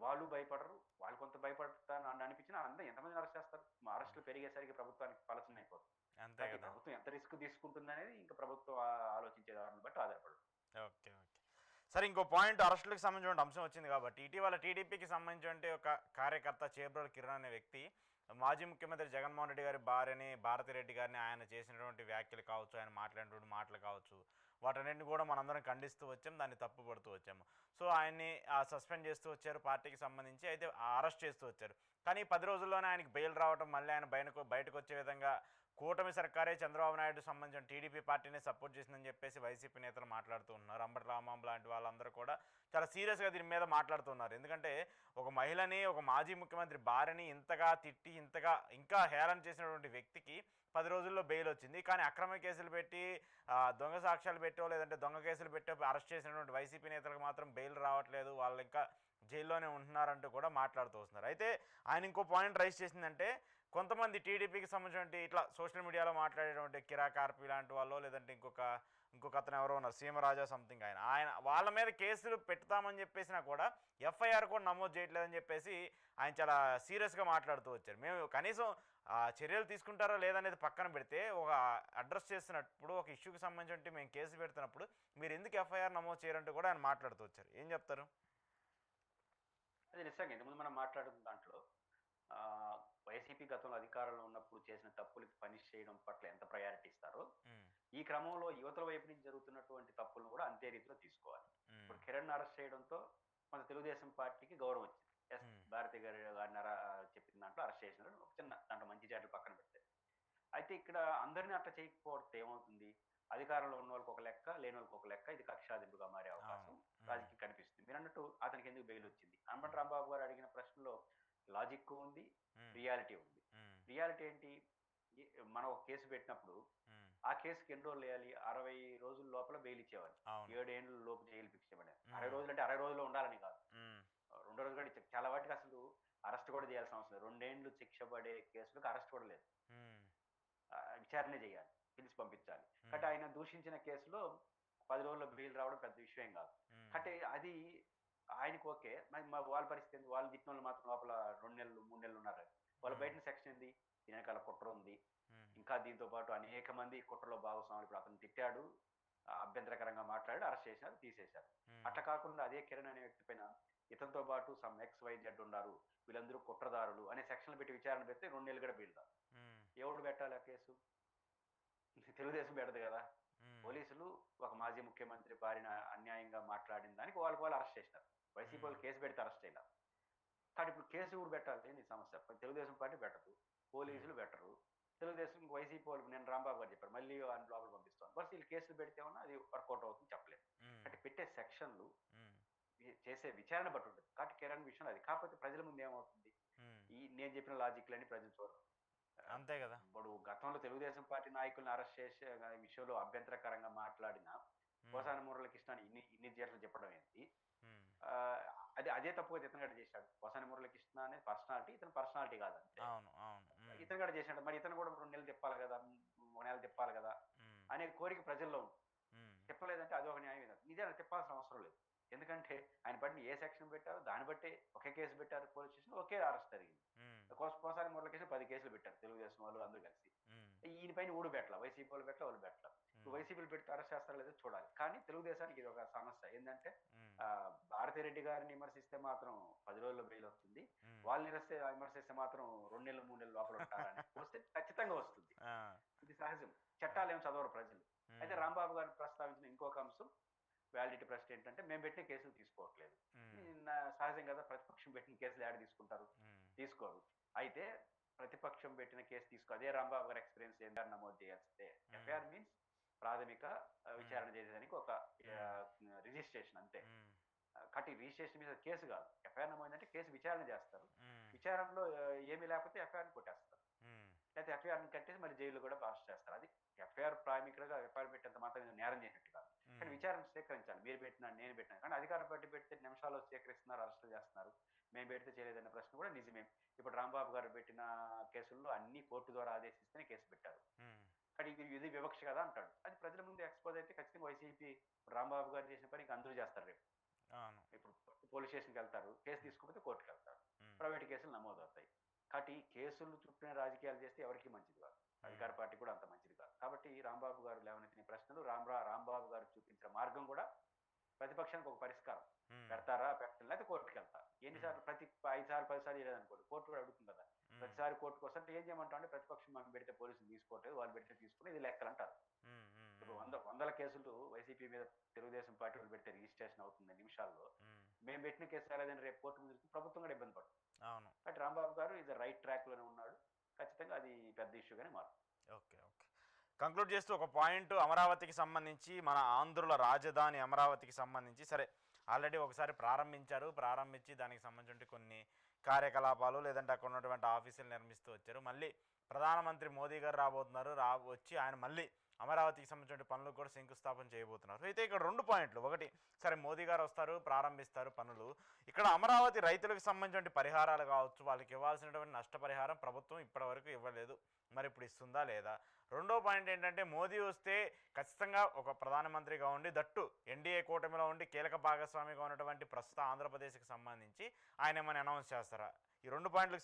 వాళ్ళు భయపడరు. వాళ్ళు కొంత భయపడతారు అని అనిపించినా ఎంతమందిని అరెస్ట్ చేస్తారు? మా అరెస్టులు పెరిగేసరికి ప్రభుత్వానికి పలచన అయిపోతుంది. అంతే కాబట్టి కదా. ప్రభుత్వం ఎంత రిస్క్ తీసుకుంటుందనేది ఇంకా ప్రభుత్వం ఆలోచించే దాన్ని బట్టి ఆధారపడి. ఓకే. ఓకే. సరే, ఇంకో పాయింట్ అరెస్టులకు సంబంధించిన అంశం వచ్చింది కాబట్టి ఇటీవల టీడీపీకి సంబంధించిన ఒక కార్యకర్త చేబ్రోలు కిరణ్ అనే వ్యక్తి మాజీ ముఖ్యమంత్రి జగన్మోహన్ రెడ్డి గారి భార్యని భారతిరెడ్డి గారిని ఆయన చేసినటువంటి వ్యాఖ్యలు కావచ్చు, ఆయన మాట్లాడినటువంటి మాటలు కావచ్చు, వాటన్నిటిని కూడా మనందరం ఖండిస్తూ వచ్చాం, దాన్ని తప్పుపడుతూ వచ్చాము. సో ఆయన్ని సస్పెండ్ చేస్తూ వచ్చారు పార్టీకి సంబంధించి, అయితే అరెస్ట్ చేస్తూ వచ్చారు. కానీ 10 రోజుల్లోనే ఆయనకి బెయిల్ రావడం, మళ్ళీ ఆయన బయటకు వచ్చే విధంగా కూటమి సర్కారే చంద్రబాబు నాయుడు సంబంధించిన టీడీపీ పార్టీని సపోర్ట్ చేసిందని చెప్పేసి వైసీపీ నేతలు మాట్లాడుతూ ఉన్నారు. అంబటి రాంబాబు లాంటి వాళ్ళందరూ కూడా చాలా సీరియస్గా దీని మీద మాట్లాడుతున్నారు. ఎందుకంటే ఒక మహిళని, ఒక మాజీ ముఖ్యమంత్రి భార్యని ఇంతగా తిట్టి, ఇంకా హేళన చేసినటువంటి వ్యక్తికి 10 రోజుల్లో బెయిల్ వచ్చింది. కానీ అక్రమ కేసులు పెట్టి, దొంగ సాక్ష్యాలు పెట్టో లేదంటే దొంగ కేసులు పెట్టో అరెస్ట్ చేసినటువంటి వైసీపీ నేతలకు మాత్రం బెయిల్ రావట్లేదు, వాళ్ళు ఇంకా జైల్లోనే ఉంటున్నారంటూ కూడా మాట్లాడుతూ వస్తున్నారు. అయితే ఆయన ఇంకో పాయింట్ రైజ్ చేసిందంటే, కొంతమంది టీడీపీకి సంబంధించిన ఇట్లా సోషల్ మీడియాలో మాట్లాడేటువంటి కిరా కార్పి లాంటి వాళ్ళు, లేదంటే ఇంకొక అతను ఎవరో ఉన్నారు, సీమరాజా సంథింగ్, ఆయన వాళ్ళ మీద కేసులు పెడతామని చెప్పేసినా కూడా ఎఫ్ఐఆర్ కూడా నమోదు చేయట్లేదని చెప్పేసి ఆయన చాలా సీరియస్గా మాట్లాడుతూ వచ్చారు. మేము కనీసం చర్యలు తీసుకుంటారో లేదనేది పక్కన పెడితే, ఒక అడ్రస్ చేస్తున్నప్పుడు, ఒక ఇష్యూకి సంబంధించి మేము కేసు పెడుతున్నప్పుడు మీరు ఎందుకు ఎఫ్ఐఆర్ నమోదు చేయరంటూ కూడా ఆయన మాట్లాడుతూ వచ్చారు. ఏం చెప్తారు? అది నిజంగా ఇంతకుముందు మనం మాట్లాడుతున్న దాంట్లో వైసీపీ గతంలో అధికారంలో ఉన్నప్పుడు చేసిన తప్పులకి పనిష్ చేయడం పట్ల ఎంత ప్రయారిటీ ఇస్తారో, ఈ క్రమంలో యువతల వైపు నుంచి జరుగుతున్నటువంటి తప్పులను కూడా అంతే రీతిలో తీసుకోవాలి. ఇప్పుడు కిరణ్ అరెస్ట్ చేయడంతో మన తెలుగుదేశం పార్టీకి గౌరవం వచ్చింది. ఎస్, భారతి గారిని చెప్పిన దాంట్లో అరెస్ట్ చేసినారు. ఒక చిన్న దాంట్లో మంచి జాట్లు పక్కన పెడితే, అయితే ఇక్కడ అందరినీ అట్లా చేయకపోతే ఏమవుతుంది? అధికారంలో ఉన్న వాళ్ళకి ఒక లెక్క, లేని వాళ్ళకి ఒక లెక్క. ఇది కక్షాదింపుగా మారే అవకాశం రాజకీయ కనిపిస్తుంది. మీరు అన్నట్టు అతనికి ఎందుకు బెయిల్ వచ్చింది? అంబటి రాంబాబు గారు అడిగిన ప్రశ్నలో లాజిక్ ఉంది, రియాలిటీ ఉంది. రియాలిటీ ఏంటి? మనం ఒక కేసు పెట్టినప్పుడు ఆ కేసుకి ఎన్ని రోజులు వేయాలి? 60 రోజుల లోపల బెయిల్ ఇచ్చేవాళ్ళు. 7 ఏళ్ళ లోపు జైలు శిక్ష పడేది. 60 రోజులు అంటే 60 రోజుల్లో ఉండాలని కాదు, 2 రోజులు కూడా చాలా వాటికి అసలు అరెస్ట్ కూడా చేయాల్సిన అవసరం లేదు. 2 ఏళ్ళు శిక్ష పడే కేసులకు అరెస్ట్ కూడా లేదు, విచారణ చేయాలి, పిలిచి పంపించాలి. కాబట్టి ఆయన దూషించిన కేసులో 10 రోజుల్లో బెయిల్ రావడం పెద్ద విషయం కాదు. అంటే అది ఆయనకు ఓకే. మరి వాళ్ళ పరిస్థితి ఏంది? వాళ్ళు తిట్టిన వాళ్ళు మాత్రం లోపల 2 నెలలు 3 నెలలు ఉన్నారు. వాళ్ళ బయట సెక్షన్ ఏంది? దీని వెనకాల కుట్ర ఉంది, ఇంకా దీంతో పాటు అనేక మంది కుట్రలో భాగస్వాములు. ఇప్పుడు అతను తిట్టాడు, అభ్యంతరకరంగా మాట్లాడి అరెస్ట్ చేశారు, తీసేశారు. అట్లా కాకుండా అదే కిరణ్ అనే వ్యక్తి పైన ఇతనితో పాటు సమ్ XYZ ఉన్నారు, వీళ్ళందరూ కుట్రదారులు అనే సెక్షన్లు పెట్టి విచారణ పెడితే 2 నెలలు కూడా బెయిల్ రాదు. ఎవడు పెట్టాలి ఆ కేసు? తెలుగుదేశం పెడదు కదా. పోలీసులు ఒక మాజీ ముఖ్యమంత్రి భార్యను అన్యాయంగా మాట్లాడిన దానికి వాళ్ళు అరెస్ట్ చేసినారు. వైసీపీ వాళ్ళు కేసు పెడితే అరెస్ట్ చేయాలి. కానీ ఇప్పుడు కేసు కూడా పెట్టాలి, నీ సమస్య. తెలుగుదేశం పార్టీ పెట్టదు, పోలీసులు పెట్టరు. తెలుగుదేశం వైసీపీ వాళ్ళు, నేను రాంబాబు గారు చెప్పారు, మళ్ళీ ఆయన లోపల పంపిస్తాను. బస్ వీళ్ళు కేసులు పెడితే ఉన్నా అది వర్కౌట్ అవుతుంది చెప్పలేదు. అంటే పెట్టే సెక్షన్లు చేసే విచారణ బట్టి ఉంటుంది. కాబట్టి కిరణ్ విషయం అది. కాకపోతే ప్రజల ముందు ఏమవుతుంది? ఈ నేను చెప్పిన లాజిక్లని ప్రజలు చూడరు. అంతే కదా. ఇప్పుడు గతంలో తెలుగుదేశం పార్టీ నాయకులను అరెస్ట్ చేసే విషయంలో అభ్యంతరకరంగా మాట్లాడిన పోసాని మురళీకృష్ణ ఇన్ని జైలు చెప్పడం ఏంటి? అదే తప్పుగా ఇతను గడ చేశాడు. పోసాని మురళీకృష్ణ అనేది పర్సనాలిటీ, ఇతను పర్సనాలిటీ కాదంటే ఇతను గడ చేశాడు. మరి ఇతను కూడా 2 నెలలు తిప్పాలి కదా, 3 నెలలు తిప్పాలి కదా అనే కోరిక ప్రజల్లో ఉంది. తిప్పలేదంటే అది ఒక న్యాయం. నిజంగా తిప్పాల్సిన అవసరం లేదు. ఎందుకంటే ఆయన పట్టిన ఏ సెక్షన్ పెట్టారో దాన్ని బట్టే ఒకే కేసు పెట్టారు పోలీస్ స్టేషన్, ఒకే అరెస్ట్ జరిగింది. పోసాని మురళీకృష్ణ 10 కేసులు పెట్టారు తెలుగుదేశం వాళ్ళు అందరూ కలిసి. ఈయన పైన ఊడు పెట్టాల, వైసీపీ వాళ్ళు పెట్టాల, వాళ్ళు పెట్టాల. వైసీపీలు పెడితే అరెస్ట్ చేస్తారో లేదో చూడాలి. కానీ తెలుగుదేశానికి ఇది ఒక సమస్య ఏంటంటే, భారతిరెడ్డి గారిని విమర్శిస్తే మాత్రం 10 రోజుల్లో బెయిల్ వస్తుంది, వాళ్ళు విమర్శిస్తే మాత్రం 2 నెలలు 3 నెలలు లోపల ఉంటారని వస్తే ఖచ్చితంగా వస్తుంది. ఇది సహజం. చట్టాలు ఏం చదవరు ప్రజలు. అయితే రాంబాబు గారు ప్రస్తావించిన ఇంకొక అంశం వ్యాలిడిటీ ప్రశ్న ఏంటంటే, మేము పెట్టిన కేసులు తీసుకోవట్లేదు. సహజం కదా, ప్రతిపక్షం పెట్టిన కేసులు యాడ్ తీసుకుంటారు? తీసుకోరు. అయితే ప్రతిపక్షం పెట్టిన కేసు అదే రాంబాబు గారి ఎక్స్పీరియన్స్ ఏంటని నమోదు చేయాల్సిందే. ఎఫ్ఐఆర్ మీన్స్ ప్రాథమిక విచారణ చేసేదానికి ఒక రిజిస్ట్రేషన్ అంతే. కాబట్టి రిజిస్ట్రేషన్ మీద కేసు కాదు. ఎఫ్ఐఆర్ నమోదంటే కేసు విచారణ చేస్తారు. విచారణలో ఏమీ లేకపోతే ఎఫ్ఐఆర్ కొట్టేస్తారు, లేకపోతే ఎఫ్ఐఆర్ కట్టేసి మళ్ళీ జైలు కూడా అరెస్ట్ చేస్తారు. అది ఎఫ్ఐఆర్ ప్రాథమికంగా ఎఫ్ఐఆర్ పెట్టేంత మాత్రం నేరం చేసినట్టు కాదు. కానీ విచారణ స్వీకరించాలి. మీరు పెట్టినా నేను పెట్టినా. కానీ అధికార పార్టీ పెడితే నిమిషాల్లో స్వీకరిస్తున్నారు, అరెస్టులు చేస్తున్నారు. మేము పెడితే చేయలేదన్న ప్రశ్న కూడా నిజమే. ఇప్పుడు రాంబాబు గారు పెట్టిన కేసుల్లో అన్ని కోర్టు ద్వారా ఆదేశిస్తేనే కేసు పెట్టారు. కానీ ఇది వివక్ష కదా అంటాడు. అది ప్రజల ముందు ఎక్స్పోజ్ అయితే ఖచ్చితంగా వైసీపీ రాంబాబు గారు చేసిన పని అందరూ చేస్తారు రేపు. ఇప్పుడు పోలీస్ స్టేషన్కి వెళ్తారు, కేసు తీసుకోకపోతే కోర్టుకి వెళ్తారు, ప్రైవేట్ కేసులు నమోదవుతాయి. కాబట్టి ఈ కేసులు చుట్టూ రాజకీయాలు చేస్తే ఎవరికి మంచిది కాదు, అధికార పార్టీ కూడా అంత మంచిది కాదు. కాబట్టి రాంబాబు గారు లేవనెత్తిన ప్రశ్నలు, రాంబాబు గారు చూపించిన మార్గం కూడా ప్రతిపక్షానికి ఒక పరిష్కారం. పెడతారా పెట్టడం, లేకపోతే కోర్టుకి వెళ్తారు. ఎన్నిసార్లు ప్రతి 5 సార్లు 10 సార్లు చేయలేదనుకోండి, కోర్టు కూడా అడుగుతుంది కదా. ప్రతిసారి కోర్టుకు వస్తే ఏం చేయమంటాం అంటే, ప్రతిపక్షం మనం పెడితే పోలీసులు తీసుకోవట్లేదు, వాళ్ళు పెడితే తీసుకుని ఇది లెక్కలు అంటారు. ఇప్పుడు వందల కేసులు వైసీపీ మీద తెలుగుదేశం పార్టీ వాళ్ళు పెడితే రిజిస్ట్రేషన్ అవుతుంది నిమిషాల్లో. మేము పెట్టిన కేసు రాలేదని రేపు కోర్టు ముందు ప్రభుత్వం కూడా ఇబ్బంది పడుతుంది. కాబట్టి రాంబాబు గారు ఇది రైట్ ట్రాక్ లోనే ఉన్నాడు. ఖచ్చితంగా అది పెద్ద ఇష్యూగానే మారుతుంది. ఓకే. కంక్లూడ్ చేస్తూ ఒక పాయింట్, అమరావతికి సంబంధించి, మన ఆంధ్రుల రాజధాని అమరావతికి సంబంధించి సరే ఆల్రెడీ ఒకసారి ప్రారంభించి దానికి సంబంధించి కొన్ని కార్యకలాపాలు లేదంటే అక్కడ ఉన్నటువంటి ఆఫీసులు నిర్మిస్తూ వచ్చారు. మళ్ళీ ప్రధానమంత్రి మోదీ గారు రాబోతున్నారు, వచ్చి ఆయన మళ్ళీ అమరావతికి సంబంధించిన పనులకు కూడా శంకుస్థాపన చేయబోతున్నారు. అయితే ఇక్కడ 2 పాయింట్లు. ఒకటి, సరే మోదీ గారు వస్తారు, ప్రారంభిస్తారు పనులు. ఇక్కడ అమరావతి రైతులకు సంబంధించిన పరిహారాలు కావచ్చు, వాళ్ళకి ఇవ్వాల్సినటువంటి నష్టపరిహారం ప్రభుత్వం ఇప్పటివరకు ఇవ్వలేదు, మరి ఇప్పుడు ఇస్తుందా లేదా? రెండో పాయింట్ ఏంటంటే, మోదీ వస్తే ఖచ్చితంగా ఒక ప్రధానమంత్రిగా ఉండి, దట్టు ఎన్డీఏ కూటమిలో ఉండి కీలక భాగస్వామిగా ఉన్నటువంటి ప్రస్తుత ఆంధ్రప్రదేశ్కి సంబంధించి ఆయన ఏమైనా అనౌన్స్ చేస్తారా? ఈ 2 పాయింట్లకు